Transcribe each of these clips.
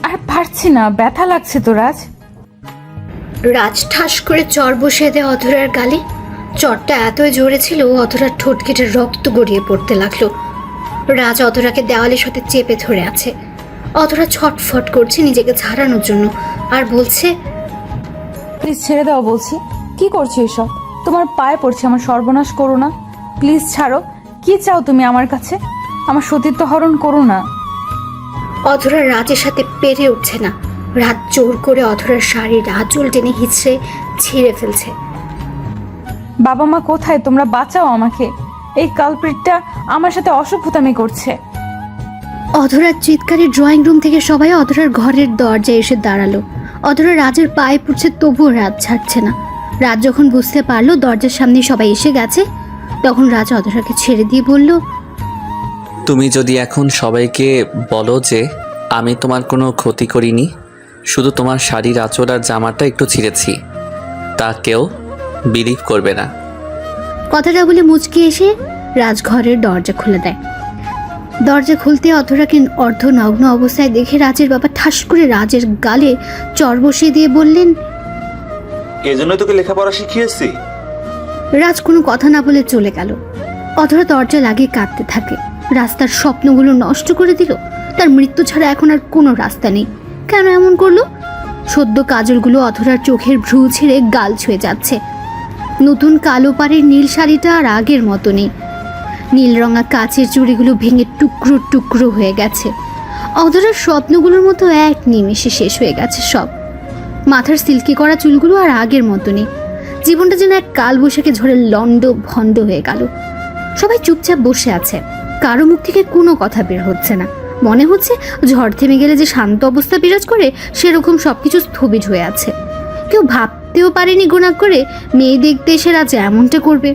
আর পারছি না, ব্যথা লাগছে তো রাজ। রাজ ঠাস করে চর বসিয়ে দেয় অধরার গালে। চরটা এতই জোরে ছিল অধরার ঠোঁট কেটে রক্ত গড়িয়ে পড়তে লাগলো। রাজ অধরাকে দেওয়ালের সাথে চেপে ধরে আছে। অধরা ছটফট করছে নিজেকে ছাড়ানোর জন্য আর বলছে, প্লিজ ছেড়ে দাও বলছি। কি করছো এসব? তোমার পায়ে পড়ছে, আমার সর্বনাশ করো না, প্লিজ ছাড়ো। কি চাও তুমি আমার কাছে? আমার সতীত্ব হরণ করো না। অধরা রাজের সাথে পেরে উঠছে না। রাজ জোর করে অধরার শাড়ির আঁচল টেনে হিচড়ে ছিঁড়ে ফেলছে। বাবা মা কোথায়? তোমরা বাঁচাও আমাকে, এই কালপ্রিটটা আমার সাথে অসভ্যতামি করছে। অধরার চিৎকারে ড্রয়িং রুম থেকে সবাই অধরার ঘরের দরজায় এসে দাঁড়ালো। অধরা রাজের পায়ে পড়ছে, তবুও রাজ ছাড়ছে না। রাজ যখন বুঝতে পারলো দরজার সামনে সবাই এসে গেছে, তখন রাজ অধরাকে ছেড়ে দিয়ে বলল, তুমি যদি এখন সবাইকে বলো যে আমি তোমার কোনো ক্ষতি করিনি, শুধু তোমার শাড়ির আঁচল আর জামাটা একটু ছিঁড়েছি, তা কেউ বিলিভ করবে না। কথাটা বলে মুচকি এসে রাজ ঘরের দরজা খুলে দেয়। দরজা খুলতে অধরাকে অর্ধনগ্ন অবস্থায় দেখে রাজের বাবা ঠাস করে রাজের গালে চর বসিয়ে দিয়ে বললেন, এজন্যই তোকে লেখাপড়া শিখিয়েছি। রাজ কোনো কথা না বলে চলে গেল। অধরা দরজা লাগিয়ে কাঁদতে থাকে। রাস্তার স্বপ্নগুলো নষ্ট করে দিল। তার মৃত্যু ছাড়া এখন আর কোনো রাস্তা নেই। কেন এমন করলো? সদ্য কাজলগুলো অধরার চোখের ভ্রু ছেড়ে গাল ছুঁয়ে যাচ্ছে। নতুন কালো পাড়ের নীল শাড়িটা আর আগের মতো নেই। নীল রঙা কাচের চুড়িগুলো ভেঙে টুকরো টুকরো হয়ে গেছে। অধরার স্বপ্নগুলোর মতো এক নিমেষে শেষ হয়ে গেছে সব। মাথার সিল্কি করা চুলগুলো আর আগের মতো নেই। জীবনটা যেন এক কাল বৈশাখী ঝড়ে লন্ড ভন্ড হয়ে গেল। সবাই চুপচাপ বসে আছে, কারো মুখ থেকে কোনো কথা বের হচ্ছে না। মনে হচ্ছে ঝড় থেমে গেলে যে শান্ত অবস্থা বিরাজ করে, সেরকম সবকিছু স্থবির হয়ে আছে। কেউ ভাবতেও পারেনি গোনা করে মেয়ে দেখতে এসে রাজ এমনটা করবে।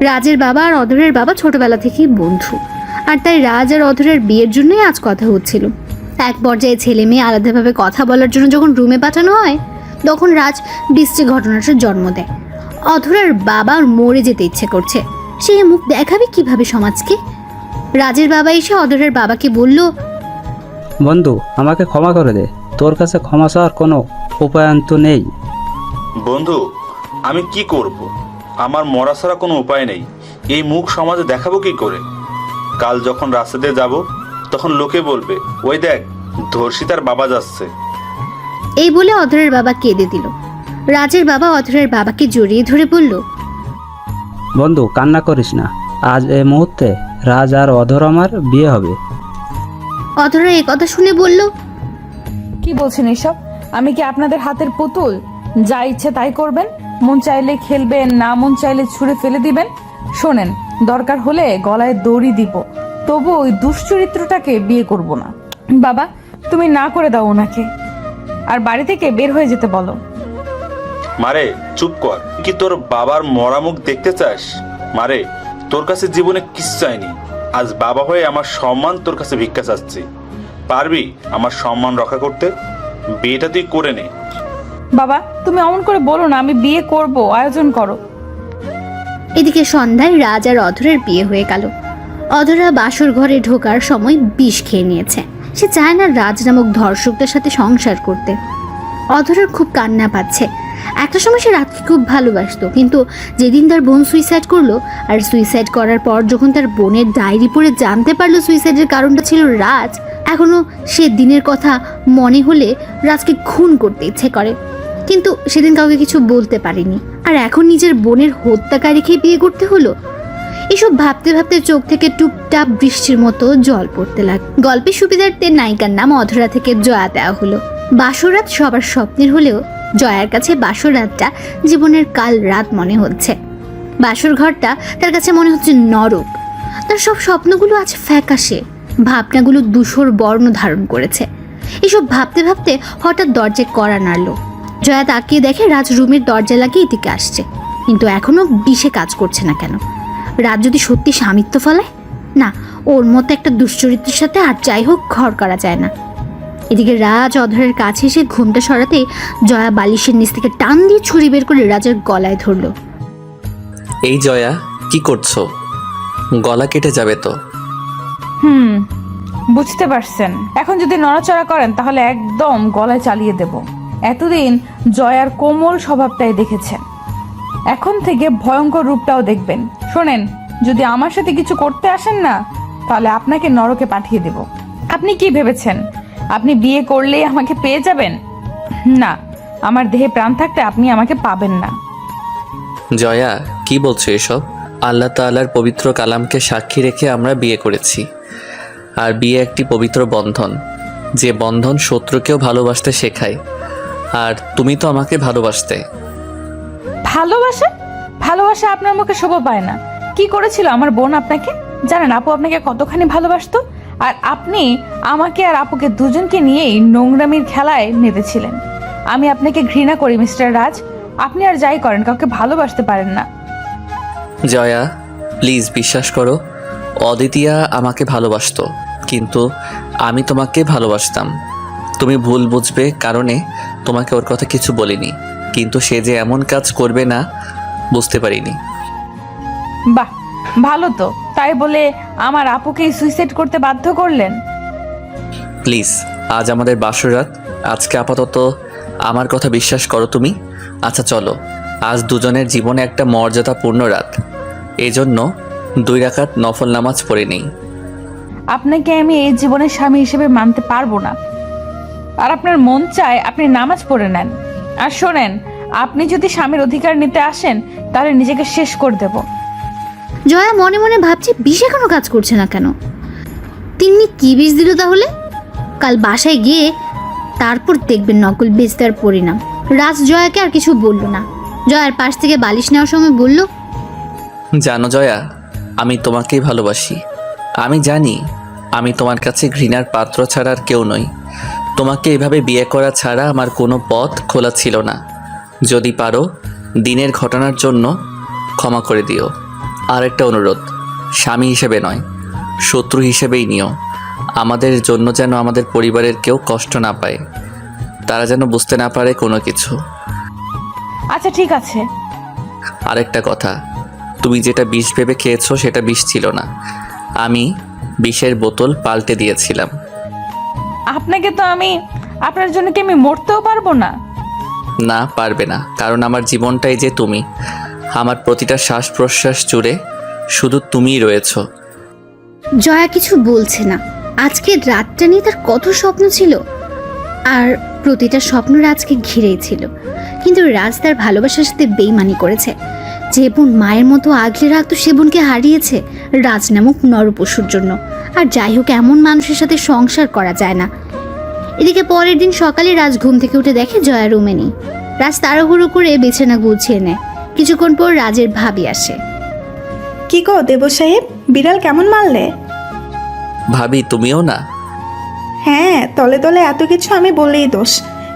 রাজের বাবা আর অধরের বাবা ছোটবেলা থেকেই বন্ধু, আর তাই রাজ আর অধরের বিয়ের জন্যই আজ কথা হচ্ছিল। এক পর্যায়ে ছেলে মেয়ে আলাদাভাবে কথা বলার জন্য যখন রুমে পাঠানো হয়, তখন রাজ বৃষ্টি ঘটনাটার জন্ম দেয়। অধরার বাবার মরে যেতে ইচ্ছে করছে, সে মুখ দেখাবে কিভাবে সমাজকে? রাজের বাবা এসে অধরের বাবাকে বলল, বন্ধু, আমাকে ক্ষমা করে দে, তোর কাছে ক্ষমা চাওয়ার কোনো উপায়ন্ত নেই। বন্ধু, আমি কি করব? আমার মরা ছাড়া কোনো উপায় নেই। এই মুখ সমাজে দেখাবো কি করে? কাল যখন রাস্তাতে যাব, তখন লোকে বলবে, ওই দেখ ধর্ষিতার বাবা যাচ্ছে। এই বলে অধরের বাবা কেঁদে দিল। রাজের বাবা অধরের বাবাকে জড়িয়ে ধরে বলল, বন্ধু, কান্না করিস না, আজ এই মুহূর্তে রাজ আর অধর আমার বিয়ে হবে। অধরা এই কথা শুনে বলল, কি বলছেন এসব? আমি কি আপনাদের হাতের পুতুল? যা ইচ্ছে তাই করবেন, মন চাইলে খেলবেন, না মন চাইলে ছুঁড়ে ফেলে দিবেন। শোনেন, দরকার হলে গলায় দড়ি দিব, তবু ওই দুশ্চরিত্রটাকে বিয়ে করব না। বাবা, তুমি না করে দাও ওনাকে, আর বাড়ি থেকে বের হয়ে যেতে বলো। মারে চুপ কর। কি তোর বাবার মরা মুখ দেখতে চাস? মারে, তোর কাছে জীবনে কিছু চাইনি। আজ বাবা হয়ে আমার সম্মান তোর কাছে ভিক্ষা চাচ্ছি। পারবি আমার সম্মান রক্ষা করতে? বিয়েটা তুই করে নে। বাবা, তুমি অমন করে বলো না, আমি বিয়ে করব, আয়োজন করো। এদিকে সন্ধ্যায় রাজ আর অধরের বিয়ে হয়ে গেল। অধরা বাসর ঘরে ঢোকার সময় বিষ খেয়ে নিয়েছে। সে চায় না রাজ নামক ধর্ষকদের সাথে সংসার করতে। অধরার খুব কান্না পাচ্ছে। একটা সময় সে রাজকে খুব ভালোবাসতো, কিন্তু যেদিন তার বোন সুইসাইড করলো, আর সুইসাইড করার পর যখন তার বোনের ডায়েরি পড়ে জানতে পারলো সুইসাইডের কারণটা ছিল রাজ, এখনো সে দিনের কথা মনে হলে রাজকে খুন করতে ইচ্ছে করে। কিন্তু সেদিন কাউকে কিছু বলতে পারেনি, আর এখন নিজের বোনের হত্যাকারীকে বিয়ে করতে হলো। এসব ভাবতে ভাবতে চোখ থেকে টুপটাপ বৃষ্টির মতো জল পড়তে লাগে। গল্পের সুবিধার্থে নায়িকার নাম অধরা থেকে জয়া দেওয়া হলো। বাসরাত সবার স্বপ্নের হলেও জয়ার কাছে বাসরাতটা জীবনের কাল রাত মনে হচ্ছে। বাসর ঘরটা তার কাছে মনে হচ্ছে নরক। তার সব স্বপ্নগুলো আজ ফ্যাকাশে, ভাবনাগুলো ধূসর বর্ণ ধারণ করেছে। এসব ভাবতে ভাবতে হঠাৎ দরজায় কড়া নাড়ল। জয়া তাকিয়ে দেখে রাজ রুমের দরজা লাগিয়ে এদিকে আসছে, কিন্তু এখনো বিষে কাজ করছে না কেন? রাজ যদি সত্যি স্বামিত্ব ফলায়? না, ওর মতো একটা দুশ্চরিত্রের সাথে আর যাই হোক ঘর করা যায় না। এদিকে রাজ অধরের কাছে এসে ঘুমটা সরাতে জয়া বালিশের নিচ থেকে টান দিয়ে ছুরি বের করে রাজের গলায় ধরলো। এই জয়া, কি করছো? গলা কেটে যাবে তো। বুঝতে পারছেন? এখন যদি নড়াচড়া করেন তাহলে একদম গলায় চালিয়ে দেব। এতদিন জয়ার কোমল স্বভাবটাই দেখেছেন, এখন থেকে ভয়ঙ্কর রূপটাও দেখবেন। শোনেন, যদি আমার সাথে কিছু করতে আসেন না তাহলে আপনাকে নরকে পাঠিয়ে দেব। আপনি কি ভেবেছেন আপনি বিয়ে করলেই আমাকে পেয়ে যাবেন? না, আমার দেহে প্রাণ থাকতে আপনি আমাকে পাবেন না। জয়া, কি বলছো এসব? আল্লাহ তাআলার পবিত্র কালামকে সাক্ষী রেখে আমরা বিয়ে করেছি। আর বিয়ে একটি পবিত্র বন্ধন, যে বন্ধন শত্রুকেও ভালোবাসতে শেখায়। আর তুমি তো আমাকে ভালোবাসতে। ভালোবাসা? ভালোবাসা আপনার মুখে শোভা পায় না। কি করেছিল আমার বোন আপনাকে? জানেন আপু আপনাকে কতখানি ভালোবাসতো? আর আপনি আমাকে আর আপুকে দুজনকে নিয়েই নোংরামির খেলায় মেতেছিলেন। আমি আপনাকে ঘৃণা করি মিস্টার রাজ। আপনি আর যাই করেন কাউকে ভালোবাসতে পারেন না। জয়া, প্লিজ বিশ্বাস করো, অদিতিয়া আমাকে ভালোবাসতো, কিন্তু আমি তোমাকে ভালোবাসতাম। তুমি ভুল বুঝবে কারণে তোমাকে ওর কথা কিছু বলিনি, কিন্তু সে যে এমন কাজ করবে না বুঝতে পারিনি। বাহ, ভালো তো। তাই বলে আমার আপুকে সুইসাইড করতে বাধ্য করলেন? প্লিজ, আজ আমাদের বাসর রাত, আজকে আপাতত আমার কথা বিশ্বাস করো তুমি। আচ্ছা চলো, আজ দুজনের জীবনে একটা মর্যাদাপূর্ণ রাত, এজন্য 2 রাকাত নফল নামাজ পড়ে নেই। আপনাকে আমি এই জীবনের স্বামী হিসেবে মানতে পারবো না। আর আপনার মন চায় আপনি নামাজ পড়ে নেন। আর শোনেন, আপনি যদি স্বামীর অধিকার নিতে আসেন তাহলে নিজেকে শেষ করে দেব। জয়া মনে মনে ভাবছে বিষ এখনো কাজ করছে না কেন। তিনি কি বিষ দিল তাহলে? কাল বাসায় গিয়ে তারপর দেখবেন নকল বিষ দেওয়ার পরিণাম। রাজ জয়াকে আর কিছু বলল না। জয়ার পাশ থেকে বালিশ নেওয়ার সময় বলল, জানো জয়া, আমি তোমাকেই ভালোবাসি। আমি জানি আমি তোমার কাছে ঘৃণার পাত্র ছাড়া আর কেউ নই। তোমাকে এভাবে বিয়ে করা ছাড়া আমার কোনো পথ খোলা ছিল না। যদি পারো দিনের ঘটনার জন্য ক্ষমা করে দিও। আর একটা অনুরোধ, স্বামী হিসেবে নয়, শত্রু হিসেবেই নিও। আমাদের জন্য যেন আমাদের পরিবারের কেউ কষ্ট না পায়, তারা যেন বুঝতে না পারে কোনো কিছু। আচ্ছা ঠিক আছে। আরেকটা কথা, তুমি যেটা বিষ ভেবে খেয়েছো সেটা বিষ ছিল না, আমি বিষের বোতল পাল্টে দিয়েছিলাম। আপনাকে তো আমি, আপনার জন্য কি আমি মরতেও পারবো না? না, পারবে না, কারণ আমার জীবনটাই যে তুমি। আমার প্রতিটা শ্বাস প্রশ্বাস জুড়ে শুধু তুমিই রয়েছো। জয়া কিছু বলছে না। আজকের রাতটা নিয়ে তার কত স্বপ্ন ছিল, আর প্রতিটা স্বপ্ন রাজকে ঘিরেই ছিল। কিন্তু রাজ তার ভালোবাসার সাথে বেইমানি করেছে। যে বোন মায়ের মতো আগলে রাখতো সে বোনকে হারিয়েছে রাজ নামক নরপশুর জন্য। আর যাই হোক, এমন মানুষের সাথে সংসার করা যায় না। এদিকে পরের দিন সকালে রাজ ঘুম থেকে উঠে দেখে জয়া রুমে নেই। রাজ তাড়াহুড়ো করে বিছানা গুছিয়ে নেয়। কিছুক্ষণ পর রাজের ভাবি আসে। কি গো দেব সাহেব, বিড়াল কেমন মারলে? ভাবি, তুমিও না? হ্যাঁ, তলে তলে এত কিছু আমি বললেই দোষ।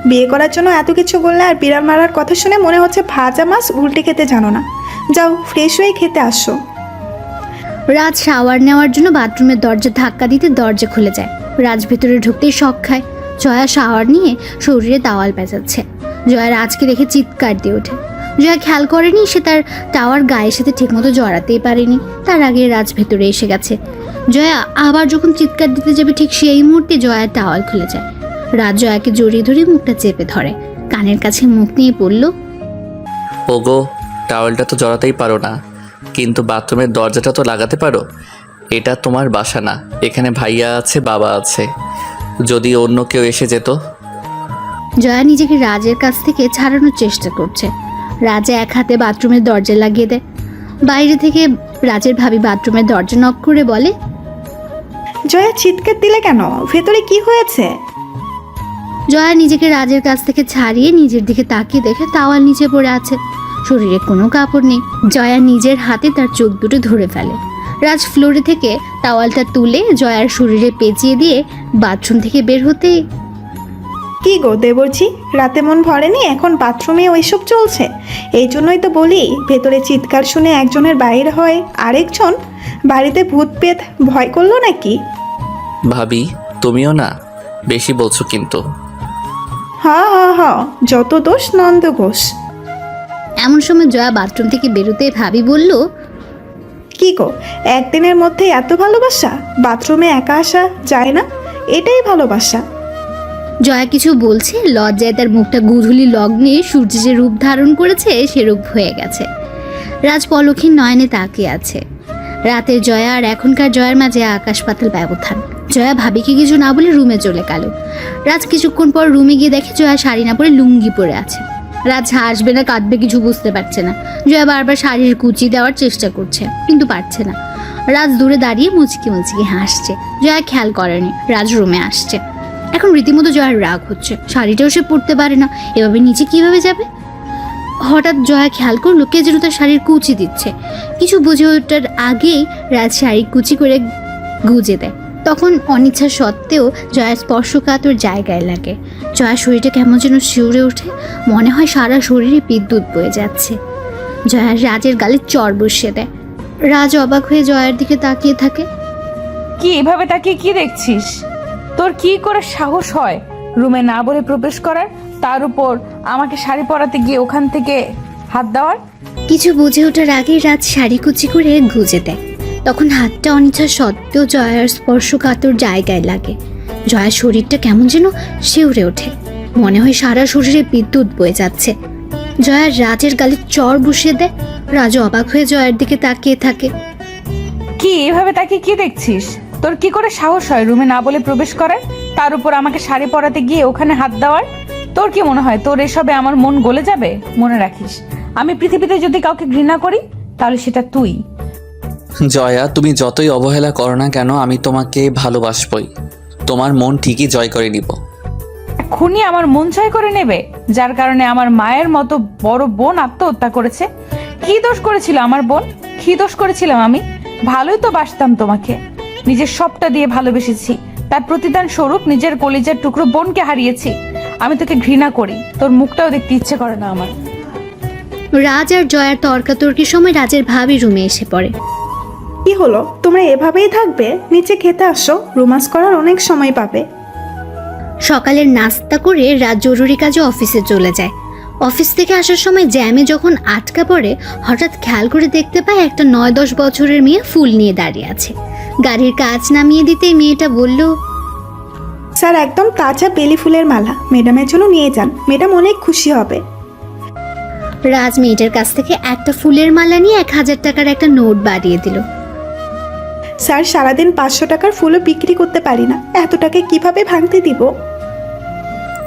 বিয়ে করার জন্য এত কিছু বললে, আর বিড়াল মারার কথা শুনে মনে হচ্ছে ভাজা মাছ উল্টে খেতে জানো না। যাও ফ্রেশ হয়ে খেতে আসো। রাজ শাওয়ার নেওয়ার জন্য বাথরুমের দরজা ধাক্কা দিতে দরজা খুলে যায়। রাজ ভেতরে ঢুকতেই শক খায়। জয়া শাওয়ার নিয়ে শরীরে তাওয়াল পেঁচাচ্ছে। জয়া রাজকে দেখে চিৎকার দিয়ে ওঠে। জয়া খেয়াল করেনি সে তার টাওয়ার গায়ের সাথে ঠিকমতো জড়াতেই পারেনি। তার আগে রাজ ভেতরে এসে গেছে। জয়া আবার যখন চিৎকার দিতে যাবে ঠিক সেই মুহূর্তে জয়ার টাওয়াল খুলে যায়। রাজ জয়াকে জড়িয়ে ধরে মুখটা চেপে ধরে, কানের কাছে মুখ নিয়ে পড়ল, ওগো, টাওয়েলটা তো জড়াতেই পারো না, কিন্তু বাথরুমের দরজাটা তো লাগাতে পারো। এটা তোমার বাসা না, এখানে ভাইয়া আছে, বাবা আছে, যদি অন্য কেউ এসে যেত। জয়া নিজেকে রাজের কাছ থেকে ছাড়ানোর চেষ্টা করছে। রাজা এক হাতে বাথরুমের দরজা লাগিয়ে দেয়। বাইরে থেকে রাজের ভাবি বাথরুমের দরজা নক করে বলে, জয়া চিৎকার দিলে কেন? ভেতরে কি হয়েছে? জয়া নিজেকে রাজের কাছ থেকে ছাড়িয়ে নিজের দিকে তাকিয়ে দেখে তাওয়াল নিচে পড়ে আছে। শরীরে কোনো কাপড় নেই। জয়া নিজের হাতে তার চোখ দুটো ধরে ফেলে। রাজ ফ্লোরে থেকে তাওয়ালটা তুলে জয়ার শরীরে পেঁচিয়ে দিয়ে বাথরুম থেকে বের হতেই, কি গো দেবরজি, রাতে মন ভরেনি? এখন বাথরুমে ওইসব চলছে? এই জন্যই তো বলি, ভেতরে চিৎকার শুনে একজনের বাইরে হয়, আরেকজন বাড়িতে ভূত পেত ভয় করলো নাকি? ভাবি, তুমিও না, বেশি বলছো কিন্তু। হ, যত দোষ নন্দ ঘোষ। এমন সময় জয়া বাথরুম থেকে বেরোতে ভাবি বলল, কি গো, একদিনের মধ্যে এত ভালোবাসা? বাথরুমে একা আসা যায় না? এটাই ভালোবাসা? জয়া কিছু বলছে, লজ্জায় তার মুখটা গুধুলি লগ্নে সূর্য যে রূপ ধারণ করেছে সেরূপ হয়ে গেছে। রাজ পলক্ষীর নয়নে তাকিয়ে আছে। রাতের জয়া আর এখনকার জয়ার মাঝে আকাশ পাতাল ব্যবধান। জয়া ভাবিকে কিছু না বলে রুমে চলে গেল। রাজ কিছুক্ষণ পর রুমে গিয়ে দেখে জয়া শাড়ি না পরে লুঙ্গি পরে আছে। রাজ হাসবে না কাঁদবে কিছু বুঝতে পারছে না। জয়া বারবার শাড়ির কুচি দেওয়ার চেষ্টা করছে কিন্তু পারছে না। রাজ দূরে দাঁড়িয়ে মুচকি মুচকি হাসছে। জয়া খেয়াল করেনি রাজ রুমে আসছে। এখন রীতিমতো জয়ার রাগ হচ্ছে। শাড়িটাও সে পরতে পারে না, এভাবে নিচে কিভাবে যাবে? হঠাৎ জয়া খেয়াল করলো কে যেন তার শাড়ির কুচি দিচ্ছে। কিছু বুঝে ওঠার আগেই রাজ শাড়ি কুচি করে গুজে দেয়। তখন অনিচ্ছা সত্ত্বেও জয়ার স্পর্শকাতর জায়গায় লাগে। জয়ার শরীরটা কেমন যেন শিউরে ওঠে, মনে হয় সারা শরীরে বিদ্যুৎ বয়ে যাচ্ছে। জয়া রাজের গালে চড় বসিয়ে দেয়। রাজ অবাক হয়ে জয়ার দিকে তাকিয়ে থাকে। কি এভাবে তাকিয়ে কি দেখছিস? তোর কি করে সাহস হয় রুমে না বলে প্রবেশ করার, তার উপর আমাকে শাড়ি পরাতে গিয়ে ওখান থেকে হাত দেওয়ার? কিছু বুঝে ওঠার আগেই রাজ শাড়ি কুচি করে গুজে দেয়। তখন হাতটা অনিচ্ছা সত্ত্বেও জয়ার স্পর্শকাতর জায়গায় লাগে। জয়ার শরীরটা কেমন যেন শিউরে ওঠে, মনে হয় সারা শরীরে বিদ্যুৎ বয়ে যাচ্ছে। জয়ার রাজের গালে চড় বসিয়ে দেয়। রাজ অবাক হয়ে জয়ার দিকে তাকিয়ে থাকে। কি এভাবে তাকিয়ে কি দেখছিস? তোর কি করে সাহস হয় রুমে না বলে প্রবেশ করার, তার উপর আমাকে শাড়ি পরাতে গিয়ে ওখানে হাত দেওয়ার? তোর কি মনে হয় তোর এসবে আমার মন গলে যাবে? মনে রাখিস, আমি পৃথিবীতে যদি কাউকে ঘৃণা করি তাহলে সেটা তুই। জয়া, তুমি যতই অবহেলা করো না কেন আমি তোমাকে ভালোবাসবই। তোমার মন ঠিকই জয় করে নিব। এক্ষুনি আমার মন জয় করে নেবে, যার কারণে আমার মায়ের মতো বড় বোন আত্মহত্যা করেছে? কি দোষ করেছিল আমার বোন? কি দোষ করেছিলাম আমি? ভালোই তো বাসতাম তোমাকে, নিজের সবটা দিয়ে ভালোবেসেছি। তার প্রতিদান স্বরূপ নিজের কলিজার টুকরো বোনকে হারিয়েছি। আমি তোকে ঘৃণা করি, তোর মুখটাও দেখতে ইচ্ছে করে না আমার। রাজ আর জয়ার তর্কাতর্কির সময় রাজের ভাবি রুমে এসে পড়ে। কি হলো, তোমরা এভাবেই থাকবে? নিচে খেতে আসো, রোমান্স করার অনেক সময় পাবে। সকালের নাস্তা করে রাজ জরুরি কাজে অফিসে চলে যায়। অফিস থেকে আসার সময় জ্যামে যখন আটকা পড়ে, হঠাৎ খেয়াল করে দেখতে পায় একটা 9-10 বছরের মেয়ে ফুল নিয়ে দাঁড়িয়ে আছে। গাড়ির কাজ নামিয়ে দিতেই মেয়েটা বলল, স্যার, একদম তাজা বেলি ফুলের মালা ম্যাডামের জন্য নিয়ে যান, ম্যাডাম অনেক খুশি হবে। রাজ মেয়েটার কাছ থেকে একটা ফুলের মালা নিয়ে 1000 টাকার একটা নোট বাড়িয়ে দিল। স্যার, সারাদিন 500 টাকার ফুলও বিক্রি করতে পারি না, এত টাকা কিভাবে ভাঙতে দিব?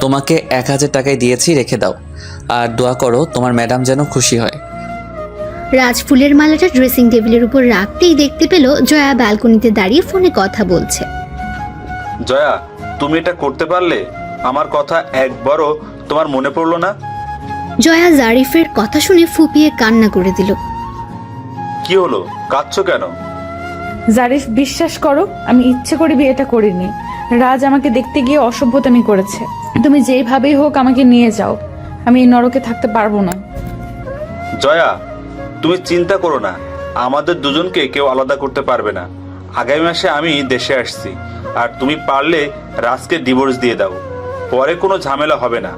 তোমাকে 1000 টাকায় দিয়েছি, রেখে দাও। আর দোয়া করো তোমার ম্যাডাম যেন খুশি হয়। রাজ ফুলের মালাটা ড্রেসিং টেবিলের উপর রাখতেই দেখতে পেল জয়া ব্যালকনিতে দাঁড়িয়ে ফোনে কথা বলছে। জয়া, তুমি এটা করতে পারলে? আমার কথা একবারও তোমার মনে পড়লো না? জয়া জারিফের কথা শুনে ফুপিয়ে কান্না করে দিল। কি হলো, কাঁদছো কেন? জারিফ, বিশ্বাস করো আমি ইচ্ছে করে বিয়েটা করিনি। রাজ আমাকে দেখতে গিয়ে অসভ্যতামি করেছে। তুমি যেইভাবেই হোক আমাকে নিয়ে যাও, আমি এই নরকে থাকতে পারবো না। জয়া, তুমি চিন্তা করো না, আমাদের দুজনকে কেউ আলাদা করতে পারবে না। আগামী মাসে আমি দেশে আসছি, আর তুমি পারলে রাজকে ডিভোর্স দিয়ে দাও, পরে কোনো ঝামেলা হবে না।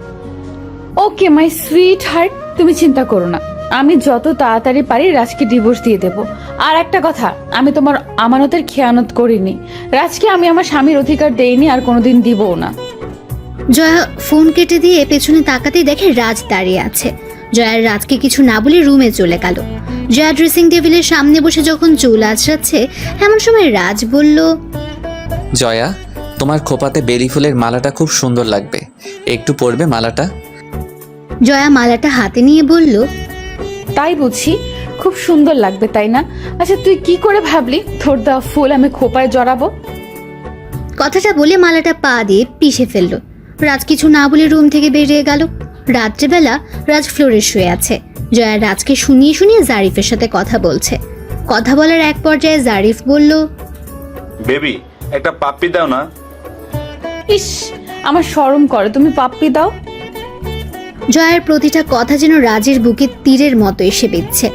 ওকে মাই সুইট হার্ট, তুমি চিন্তা করো না, আমি যত তাড়াতাড়ি পারি রাজকে ডিভোর্স দিয়ে দেব। আর একটা কথা, আমি তোমার আমানতের খেয়ানত করিনি। রাজকে আমি আমার স্বামীর অধিকার দেইনি, আর কোনোদিন দিবও না। জয়া ফোন কেটে দিয়ে পেছনে তাকাতেই দেখে রাজ দাঁড়িয়ে আছে। জয়ার রাজকে কিছু না বলে রুমে চলে গেল। জয়া ড্রেসিং টেবিলের সামনে বসে যখন চুল আঁচড়াচ্ছে, এমন সময় রাজ বলল, জয়া, তোমার খোপাতে বেলি ফুলের মালাটা খুব সুন্দর লাগবে, একটু পরবে মালাটা? জয়া মালাটা হাতে নিয়ে বলল, তাই বুঝি, খুব সুন্দর লাগবে তাই না? আচ্ছা, তুই কি করে ভাবলি তোর দেওয়া ফুল আমি খোপায় জড়াবো? কথাটা বলে মালাটা পা দিয়ে পিষে ফেলল। রাজ কিছু না বলে রুম থেকে বেরিয়ে গেল। রাত্রেবেলা রাজ ফ্লোরে শুয়ে আছে। জয়া রাজকে শুনিয়ে শুনিয়ে জারিফের সাথে কথা বলছে। কথা বলার এক পর্যায়ে জারিফ বলল, বেবি, একটা পাপ্পি দাও না। ইস, আমার শরম করে, তুমি পাপ্পি দাও। জয়ার প্রতিটা কথা যেন রাজের বুকে তীরের মতো এসে বিচ্ছে।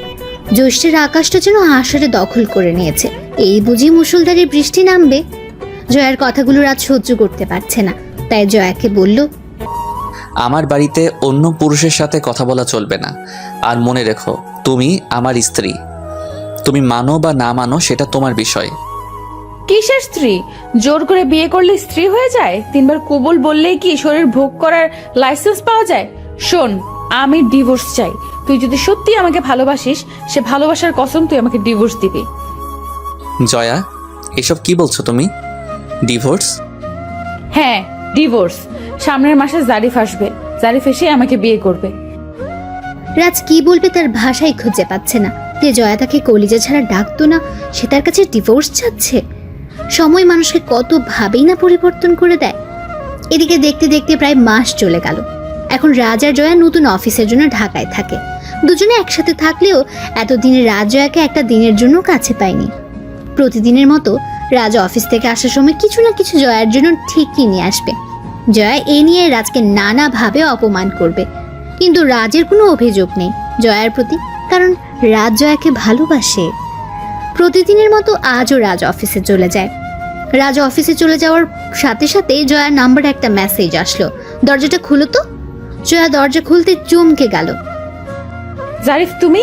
জ্যৈষ্ঠের আকাশটা যেন আষাঢ়ে দখল করে নিয়েছে। এই বুঝি মুষলধারে বৃষ্টি নামবে। জয়ার কথাগুলো রাজ সহ্য করতে পারছে না, তাই জয়াকে বলল, আমার বাড়িতে অন্য পুরুষের সাথে কথা বলা চলবে না। আর মনে রেখো, তুমি আমার স্ত্রী। তুমি মানো বা না মানো সেটা তোমার বিষয়। কিসের স্ত্রী? জোর করে বিয়ে করলে স্ত্রী হয়ে যায়? 3বার কবুল বললেই কি শরীর ভোগ করার লাইসেন্স পাওয়া যায়? শোন, আমি ডিভোর্স চাই। তুই যদি সত্যি আমাকে ভালোবাসিস, সে ভালোবাসার কসম তুই আমাকে ডিভোর্স দিবি। জয়া, এসব কি বলছো তুমি? ডিভোর্স? হ্যাঁ, ডিভোর্স। সামনের মাসে জারিফ আসবে, জারিফ এসে আমাকে বিয়ে করবে। রাজ কি বলবে তার ভাষাই খুঁজে পাচ্ছে না। যে জয়া তাকে কলিজা ছাড়া ডাকতো না, সে তার কাছে ডিভোর্স চাচ্ছে। সময় মানুষকে কত ভাবেই না পরিবর্তন করে দেয়। এদিকে দেখতে দেখতে প্রায় মাস চলে গেল। এখন রাজ আর জয়া নতুন অফিসের জন্য ঢাকায় থাকে। দুজনে একসাথে থাকলেও এতদিনে রাজ জয়াকে একটা দিনের জন্য কাছে পায়নি। প্রতিদিনের মতো রাজ অফিস থেকে আসার সময় কিছু না কিছু জয়ার জন্য ঠিকই নিয়ে আসবে। জয়া এ নিয়ে রাজকে নানাভাবে অপমান করবে, কিন্তু রাজের কোনো অভিযোগ নেই জয়ার প্রতি, কারণ রাজ জয়াকে ভালোবাসে। প্রতিদিনের মতো আজও রাজ অফিসে চলে যায়। রাজ অফিসে চলে যাওয়ার সাথে সাথে জয়ার নাম্বারে একটা মেসেজ আসলো, দরজাটা খুলো তো। জয়া দরজা খুলতে চমকে গেল। জারিফ, তুমি?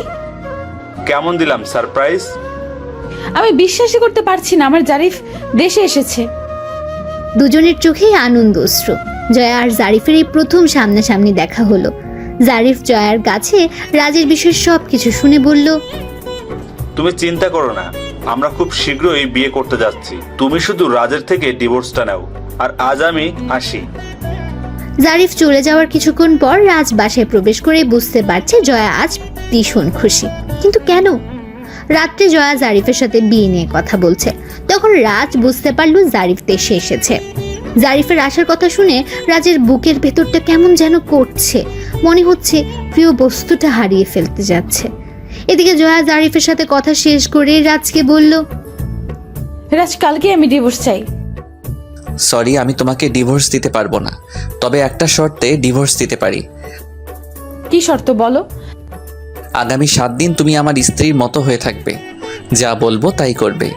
কেমন দিলাম সারপ্রাইজ? আমি বিশ্বাসই করতে পারছি না আমার জারিফ দেশে এসেছে। দুজনের চোখেই আনন্দ অশ্রু। জয়া আর জারিফের এই প্রথম সামনাসামনি দেখা হলো। জারিফ জয়ার কাছে রাজের বিষয়ে সবকিছু শুনে বলল, তুমি চিন্তা করো না, আমরা খুব শীঘ্রই বিয়ে করতে যাচ্ছি। তুমি শুধু রাজের থেকে ডিভোর্সটা নাও, আর আজ আমি আসি। জারিফ চলে যাওয়ার কিছুক্ষণ পর রাজ বাসায় প্রবেশ করে বুঝতে পারছে জয়া আজ ভীষণ খুশি। কিন্তু কেন? রাত্রে জয়া জারিফের সাথে বিয়ে নিয়ে কথা বলছে, তখন রাজ বুঝতে পারলো জারিফ দেশে এসেছে। জারিফের আসার কথা শুনে রাজের বুকের ভেতরটা কেমন যেন করছে, মনে হচ্ছে প্রিয় বস্তুটা হারিয়ে ফেলতে যাচ্ছে। এদিকে জয়া জারিফের সাথে কথা শেষ করে রাজকে বলল, রাজ, কালকে আমি ডিভোর্স চাই। সরি, আমি তোমাকে ডিভোর্স দিতে পারবো না, তবে একটা শর্তে ডিভোর্স দিতে পারি। কি শর্ত বলো? আগামী 7 দিন তুমি আমার স্ত্রীর মতো হয়ে থাকবে, যা বলবো তাই করবে,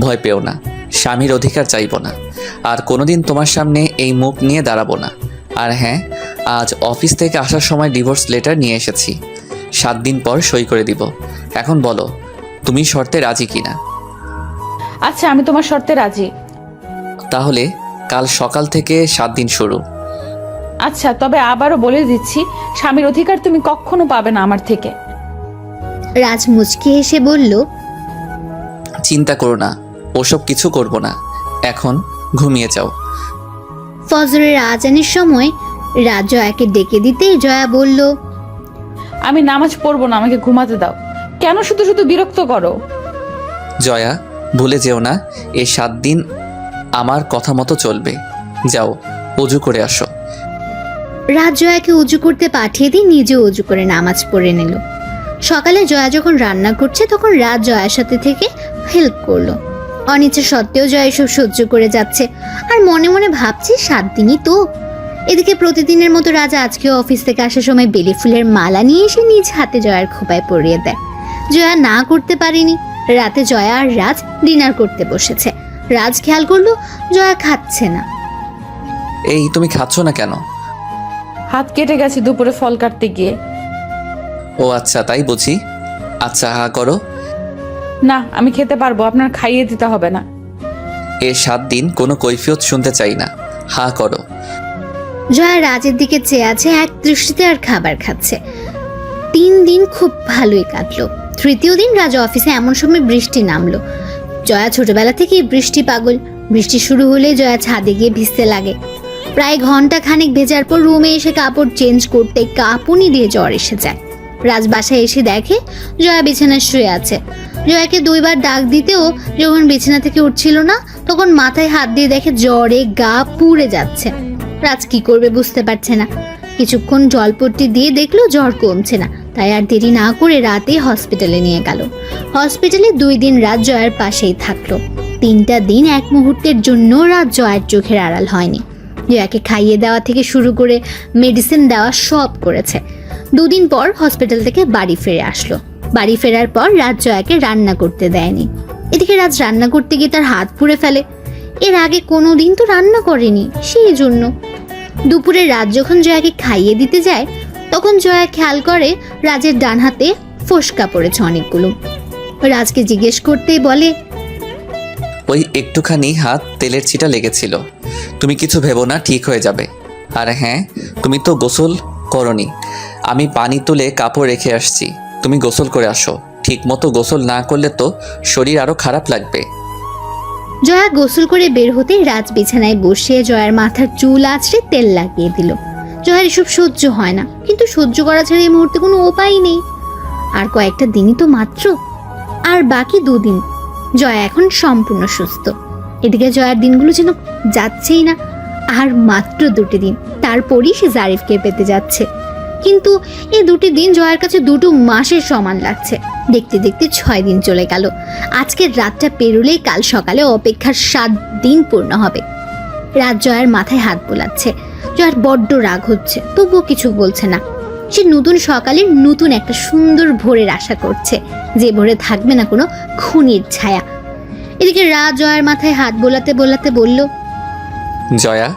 ভয় পেও না, স্বামীর অধিকার চাইবো না, আর কোনোদিন তোমার সামনে এই মুখ নিয়ে দাঁড়াবো না। আর হ্যাঁ, আজ অফিস থেকে আসার সময় ডিভোর্স লেটার নিয়ে এসেছি, 7 দিন পর সই করে দিব। এখন বলো, তুমি শর্তে রাজি কিনা? আচ্ছা, আমি তোমার শর্তে রাজি। তাহলে কাল সকাল থেকে 7 দিন শুরু। আচ্ছা, তবে আবারও বলে দিচ্ছি, স্বামীর অধিকার তুমি কখনো পাবে না আমার থেকে। রাজ মুচকি হেসে বলল, চিন্তা করো না, ওসব কিছু করব না, এখন ঘুমিয়ে যাও। ফজরের আজানের সময় রাজ জয়াকে ডেকে দিতে জয়া বলল, আমি নামাজ পড়বো না, আমাকে ঘুমাতে দাও। কেন শুধু শুধু বিরক্ত করো? জয়া, ভুলে যেও না, এই 7 দিন আমার কথা মতো চলবে। যাও, অজু করে আসো। রাজ জয়াকে উজু করতে পাঠিয়ে দিয়ে নিজে উজু করে নামাজ পড়ে নিল। সকালে জয়া যখন রান্না করছে তখন রাজ জয়ার সাথে থেকে হেল্প করলো। অনিচ্ছা সত্ত্বেও জয়া এসব সহ্য করে যাচ্ছে আর মনে মনে ভাবছে 7 দিনই তো। এদিকে প্রতিদিনের মতো রাজা আজকেও অফিস থেকে আসার সময় বেলি ফুলের মালা নিয়ে এসে নিজ হাতে জয়ার খোপায় পরিয়ে দেয়। জয়া না করতে পারেনি। রাতে জয়া আর রাজ ডিনার করতে বসেছে। রাজ খেয়াল করলো জয়া খাচ্ছে না। এই, তুমি খাচ্ছ না কেন? হাত কেটে গেছে দুপুরে ফল কাটতে গিয়ে। ও আচ্ছা, তাই বুঝি। আচ্ছা, হা করো। না, আমি খেতে পারবো, আপনার খাইয়ে দিতে হবে না। এর 7 দিন কোনো কৈফিয়ত শুনতে চাই না, হা করো। জয়া রাজের দিকে চেয়ে আছে এক দৃষ্টিতে আর খাবার খাচ্ছে। 3 দিন খুব ভালোই কাটলো। তৃতীয় দিন রাজা অফিসে এমন সময় বৃষ্টি নামলো। জয়া ছোটবেলা থেকেই বৃষ্টি পাগল। বৃষ্টি শুরু হলে জয়া ছাদে গিয়ে ভিজতে লাগে। প্রায় ঘন্টা খানেক ভেজার পর রুমে এসে কাপড় চেঞ্জ করতে কাঁপুনি দিয়ে জ্বর এসে যায়। রাজ বাসায় এসে দেখে জয়া বিছানায় শুয়ে আছে। জয়াকে 2বার ডাক দিতেও যখন বিছানা থেকে উঠছিল না তখন মাথায় হাত দিয়ে দেখে জ্বরে গা পুড়ে যাচ্ছে। রাজ কি করবে বুঝতে পারছে না। কিছুক্ষণ জলপট্টি দিয়ে দেখলো জ্বর কমছে না, তাই আর দেরি না করে রাতে হসপিটালে নিয়ে গেল। হসপিটালে 2 দিন রাত জয়ার পাশেই থাকলো। 3টা দিন এক মুহূর্তের জন্য রাত জয়ার চোখের আড়াল হয়নি। জয়াকে খাইয়ে দেওয়া থেকে শুরু করে মেডিসিন দেওয়া সব করেছে। 2 দিন পর হসপিটাল থেকে বাড়ি ফিরে আসলো। বাড়ি ফেরার পর রাজ জয়াকে রান্না করতে দেয়নি। এদিকে রাজ রান্না করতে গিয়ে তার হাত পুড়ে ফেলে। এর আগে কোনোদিন তো রান্না করেনি, সেই জন্য। দুপুরে রাজ যখন জয়াকে খাইয়ে দিতে যায় তখন জয়া খেয়াল করে রাজের ডান হাতে ফোসকা পড়েছে অনেকগুলো। রাজকে জিজ্ঞেস করতেই বলে, ওই একটুখানি হাত তেলের ছিটা লেগেছিল। তুমি কিছু ভেবো না, ঠিক হয়ে যাবে। আর হ্যাঁ, তুমি তো গোসল করনি। আমি পানি তুলে কাপড় রেখে আসছি, তুমি গোসল করে আসো। ঠিক মতো গোসল না করলে তো শরীর আরও খারাপ লাগবে। জয়া গোসল করে বের হতেই রাজ বিছানায় বসে জয়ার মাথার চুল আঁচড়ে তেল লাগিয়ে দিল। জয়ার এসব সহ্য হয় না, কিন্তু সহ্য করা ছাড়া এই মুহূর্তে কোনো উপায় নেই। আর কয়েকটা দিনই তো মাত্র, আর বাকি 2 দিন। জয়া এখন সম্পূর্ণ সুস্থ। এদিকে জয়ার দিনগুলো যেন যাচ্ছেই না। আর মাত্র 2টি দিন, তারপরই সে জারিফকে পেতে যাচ্ছে। কিন্তু এই 2টি দিন জয়ার কাছে 2 মাসের সমান লাগছে। দেখতে দেখতে 6 দিন চলে গেল। আজকের রাতটা পেরোলেই কাল সকালে অপেক্ষার 7 দিন পূর্ণ হবে। রাত জয়ার মাথায় হাত বোলাচ্ছে। জয়ার বড্ড রাগ হচ্ছে, তবুও কিছু বলছে না। সে নতুন সকালের নতুন একটা সুন্দর ভোরের আশা করছে, যে ভোরে থাকবে না কোনো খুনির ছায়া। এদিকে রাত জয়ার মাথায় হাত বোলাতে বোলাতে বলল, জয়া,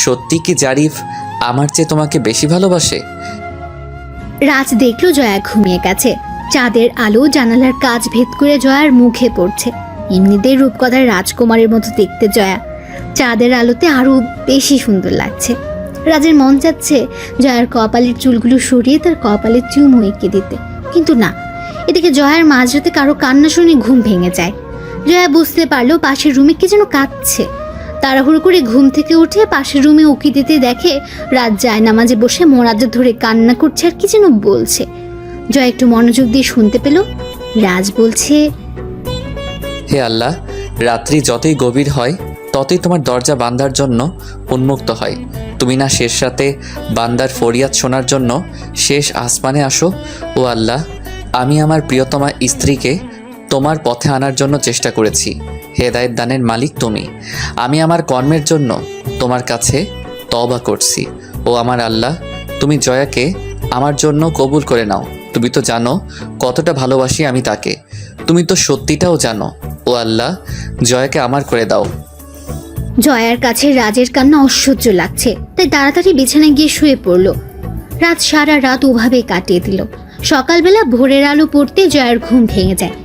সত্যি কি জারিফ আমার চেয়ে তোমাকে বেশি ভালোবাসে? রাজ দেখলো জয়া ঘুমিয়ে গেছে। চাঁদের আলো জানালার কাঁচ ভেদ করে জয়ার মুখে পড়ছে। এমনিতেই রূপকথার রাজকুমারের মতো দেখতে জয়া, চাঁদের আলোতে আরো বেশি সুন্দর লাগছে। রাজের মন চাচ্ছে জয়ার কপালের চুলগুলো সরিয়ে তার কপালে চুমু এঁকে দিতে, কিন্তু না। এদিকে জয়ার মাঝরাতে কারো কান্না শুনে ঘুম ভেঙে যায়। জয়া বুঝতে পারলো পাশের রুমে কে যেন কাঁদছে। তাড়াহুড়ো করে ঘুম থেকে উঠে পাশের রুমে উকি দিতে দেখে রাত জায়নামাজে বসে মোনাজাত ধরে কান্না করছে আর কি যেন বলছে। জয়া একটু মনোযোগ দিয়ে শুনতে পেল রাজ বলছে, হে আল্লাহ, রাত্রি যতই গভীর হয় ততই তোমার দরজা বান্দার জন্য উন্মুক্ত হয়। তুমি না শেষ রাতে বান্দার ফরিয়াদ শোনার জন্য শেষ আসমানে আসো। ও আল্লাহ, আমি আমার প্রিয়তমা স্ত্রীকে তোমার পথে আনার জন্য চেষ্টা করেছি। হেদায়েত দানের মালিক তুমি। আমি আমার কর্মের জন্য তোমার কাছে তওবা করছি। ও আমার আল্লাহ, তুমি জয়াকে আমার জন্য কবুল করে নাও। তুমি তো জানো কতটা ভালোবাসি আমি তাকে। তুমি তো সত্যিটাও জানো। ও আল্লাহ, জয়াকে আমার করে দাও। জয়ার কাছে রাজের কান্না অসহ্য লাগছে, তাই তাড়াতাড়ি বিছানায় গিয়ে শুয়ে পড়ল। রাত সারা রাত ওভাবে কাটিয়ে দিল। সকালবেলা ভোরের আলো পড়তে জয়ার ঘুম ভেঙে যায়।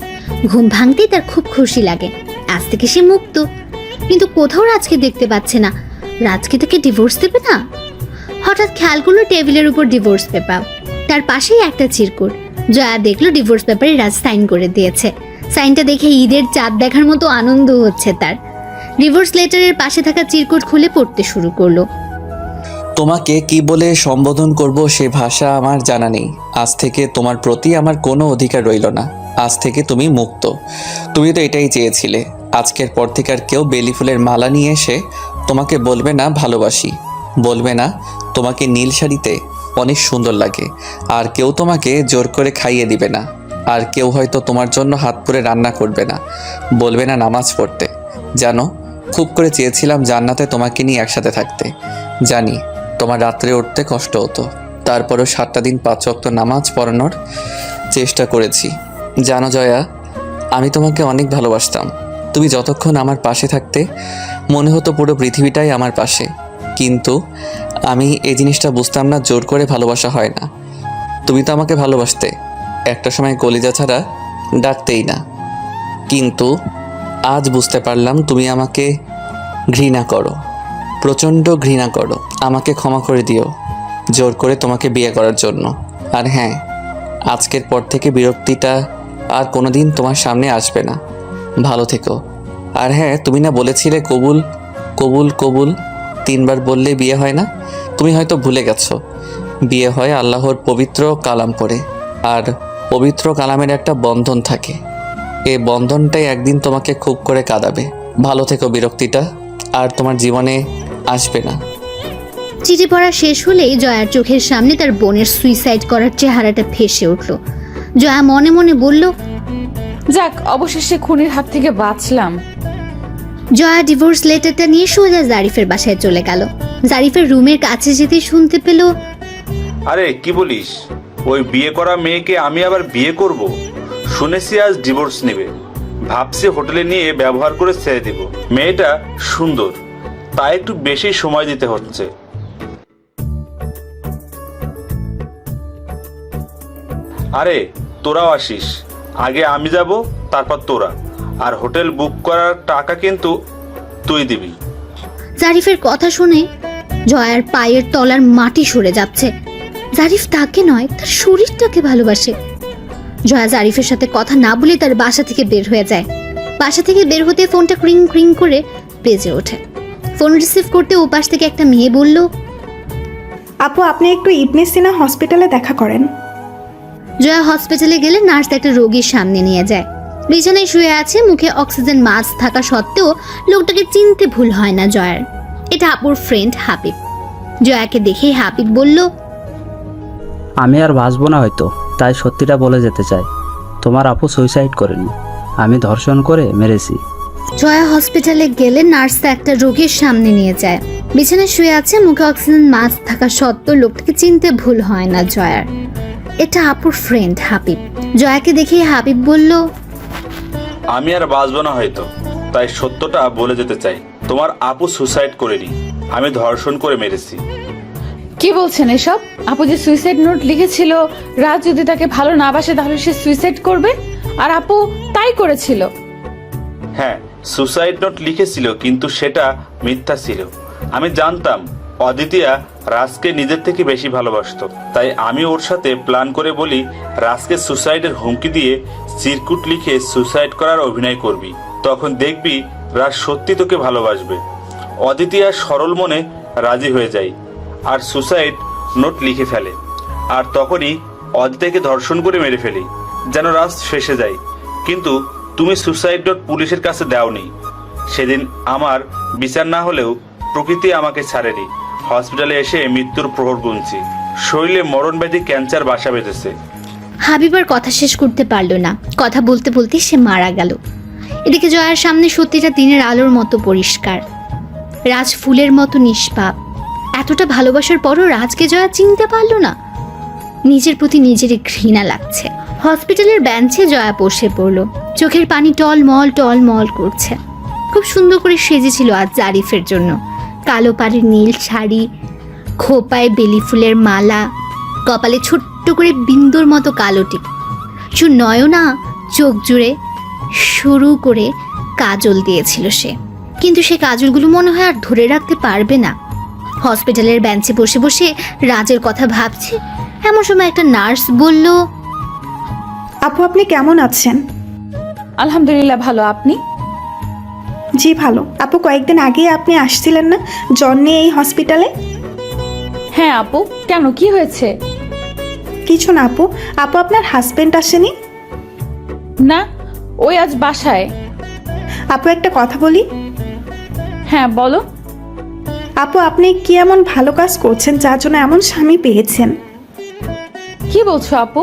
ঘুম ভাঙতেই তার খুব খুশি লাগে, আজ থেকে সে মুক্ত। কিন্তু কোথাও রাজকে দেখতে পাচ্ছে না। রাজকে তাকে ডিভোর্স দেবে না? হঠাৎ খেয়াল করলো টেবিলের উপর ডিভোর্স পেপার, তার পাশেই একটা চিরকুট। জয়া দেখলো ডিভোর্স পেপারে রাজ সাইন করে দিয়েছে। সাইনটা দেখে ঈদের চাঁদ দেখার মতো আনন্দ হচ্ছে তার। ডিভোর্স লেটারের পাশে থাকা চিরকুট খুলে পড়তে শুরু করলো। তোমাকে কি বলে সম্বোধন করব সে ভাষা আমার জানা নেই। আজ থেকে তোমার প্রতি আমার কোনো অধিকার রইল না। আজ থেকে তুমি মুক্ত। তুমি তো এটাই চেয়েছিলে। আজকের পর থেকে আর কেউ বেলি ফুলের মালা নিয়ে এসে তোমাকে বলবে না ভালোবাসি, বলবে না তোমাকে নীল শাড়িতে অনেক সুন্দর লাগে, আর কেউ তোমাকে জোর করে খাইয়ে দিবে না, আর কেউ হয়তো তোমার জন্য হাত পুড়ে রান্না করবে না, বলবে না নামাজ পড়তে। জানো, খুব করে চেয়েছিলাম জান্নাতে তোমাকে নিয়ে একসাথে থাকতে। জানি তোমার রাত্রে উঠতে কষ্ট হতো, তারপরও 7টা দিন 5 ওয়াক্ত নামাজ পড়ানোর চেষ্টা করেছি। জানো জয়া, আমি তোমাকে অনেক ভালোবাসতাম। তুমি যতক্ষণ আমার পাশে থাকতে মনে হতো পুরো পৃথিবীটাই আমার পাশে। কিন্তু আমি এই জিনিসটা বুঝতাম না, জোর করে ভালোবাসা হয় না। তুমি তো আমাকে ভালোবাসতে, একটা সময় কলিজা ছাড়া ডাকতেই না। কিন্তু আজ বুঝতে পারলাম তুমি আমাকে ঘৃণা করো, প্রচণ্ড ঘৃণা করো। আমাকে ক্ষমা করে দিও জোর করে তোমাকে বিয়ে করার জন্য। আর হ্যাঁ, আজকের পর থেকে বিরক্তিটা আর কোনোদিন তোমার সামনে আসবে না। ভালো থেকো। আর হ্যাঁ, তুমি না বলেছিলে কবুল কবুল কবুল 3 বার বললে বিয়ে হয় না? তুমি হয়তো ভুলে গেছো, বিয়ে হয় আল্লাহর পবিত্র কালাম পড়ে, আর পবিত্র কালামের একটা বন্ধন থাকে। এই বন্ধনটাই একদিন তোমাকে খুব করে কাঁদাবে। ভালো থেকো, বিরক্তিটা আর তোমার জীবনে আসবে না। চিঠি পড়া শেষ হলেই জয়ার চোখের সামনে তার বোনের সুইসাইড করার চেহারাটা ভেসে উঠল। জয়া মনে মনে বলল, যাক, অবশেষে খুনির হাত থেকে বাঁচলাম। জয়া ডিভোর্স লেটারটা নিয়ে সোজা জারিফের বাসায় চলে গেল। জারিফের রুমের কাছে যেতে শুনতে পেল, আরে কি বলিস, ওই বিয়ে করা মেয়েকে আমি আবার বিয়ে করব? শুনেছি আজ ডিভোর্স নেবে। ভাবছি হোটেলে নিয়ে ব্যবহার করে ছেড়ে দেব। মেয়েটা সুন্দর, তাই একটু বেশি সময় দিতে হচ্ছে। আরে তোরাও আসিস, আগে আমি যাব তারপর তোরা, আর হোটেল বুক করার টাকা কিন্তু তুই দিবি। জারিফের কথা শুনে জয়ার পায়ের তলার মাটি সরে যাচ্ছে। জারিফ তাকে নয়, তার শরীরটাকে ভালোবাসে। জয়া জারিফের সাথে কথা না বলে তার বাসা থেকে বের হয়ে যায়। বাসা থেকে বের হতে ফোনটা ক্রিং ক্রিং করে বেজে ওঠে। ফোন রিসিভ করতে ওপাশ থেকে একটা মেয়ে বলল, আপু আপনি একটু ইবনে সিনা হসপিটালে দেখা করেন। জয়া হসপিটালে গেলে নার্স একটা রোগীর সামনে নিয়ে যায়। বিছানায় শুয়ে আছে, মুখে অক্সিজেন মাস্ক থাকা সত্ত্বেও লোকটাকে চিনতে ভুল হয় না জয়ার। এটা আপুর ফ্রেন্ড হাবিব। জয়াকে দেখে হাবিব বলল, আমি আর বাঁচবো না হয়তো, তাই সত্যিটা বলে যেতে চাই। তোমার আপু সুইসাইড করেনি, আমি ধর্ষণ করে মেরেছি। জয়া হসপিটালে গেলে নার্স একটা রোগীর সামনে নিয়ে যায়। বিছানায় শুয়ে আছে, মুখে অক্সিজেন মাস্ক থাকা সত্ত্বেও লোকটাকে চিনতে ভুল হয় না জয়ার। এটা আপুর ফ্রেন্ড হাবিব। জয়াকে দেখে হাবিব বলল, আমি আর বাঁচবো না হয়তো, তাই সত্যটা বলে যেতে চাই। তোমার আপু সুসাইড করেনি, আমি ধর্ষণ করে মেরেছি। কি বলছেন এসব? আপু যে সুইসাইড নোট লিখেছিল, রাজ যদি তাকে ভালো না বাসে তাহলে সে সুইসাইড করবে, আর আপু তাই করেছিল। হ্যাঁ, সুসাইড নোট লিখেছিল, কিন্তু সেটা মিথ্যা ছিল। আমি জানতাম অদিতিয়া রাজকে নিজের থেকে বেশি ভালোবাসতো, তাই আমি ওর সাথে প্ল্যান করে বলি রাজকে সুসাইডের হুমকি দিয়ে চিরকুট লিখে সুসাইড করার অভিনয় করবি, তখন দেখবি রাজ সত্যি তোকে ভালোবাসবে। অদিতিয়া সরল মনে রাজি হয়ে যায় আর সুসাইড নোট লিখে ফেলে, আর তখনই অদিতিয়াকে ধর্ষণ করে মেরে ফেলি, যেন রাজ ফেঁসে যায়। কিন্তু তুমি সুসাইড নোট পুলিশের কাছে দাওনি। সেদিন আমার বিচার না হলেও প্রকৃতি আমাকে ছাড়েনি। হসপিটালে এসে মৃত্যুর প্রহর গুনছি, শরীরে মরণব্যাধি ক্যান্সার বাসা বেঁধেছে। হাবিবার কথা শেষ করতে পারল না। কথা বলতে বলতে সে মারা গেল। এদিকে জয়ার সামনে সত্যিটা দিনের আলোর মতো পরিষ্কার। রাজ ফুলের মতো নিষ্পাপ। এতটা ভালোবাসার পরও রাজকে জয়া চিনতে পারল না। নিজের প্রতি নিজেরই ঘৃণা লাগছে। হসপিটালের বেঞ্চে জয়া বসে পড়ল। চোখের পানি টলমল করছে। খুব সুন্দর করে সেজেছিল আজ জারিফের জন্য। কালো পাড়ের নীল শাড়ি, খোপায় বেলি ফুলের মালা, কপালে ছোট্ট করে বিন্দুর মতো কালো টিপ, নয়না চোখ জুড়ে শুরু করে কাজল দিয়েছিল সে। কিন্তু সে কাজলগুলো মনে হয় আর ধরে রাখতে পারবে না। হসপিটালের বেঞ্চে বসে বসে রাজের কথা ভাবছে। এমন সময় একটা নার্স বলল, আপু আপনি কেমন আছেন? আলহামদুলিল্লাহ ভালো, আপনি? জি ভালো। আপু কয়েকদিন আগে আপনি আসছিলেন না জ্বর নিয়ে এই হসপিটালে? হ্যাঁ আপু, কেন, কি হয়েছে? কিছু না আপু। আপু আপনার হাজবেন্ড আসেনি? না, ওই আজ বাসায়। আপু একটা কথা বলি। হ্যাঁ বলো। আপু আপনি কি এমন ভালো কাজ করছেন যার জন্য এমন স্বামী পেয়েছেন? কি বলছো আপু?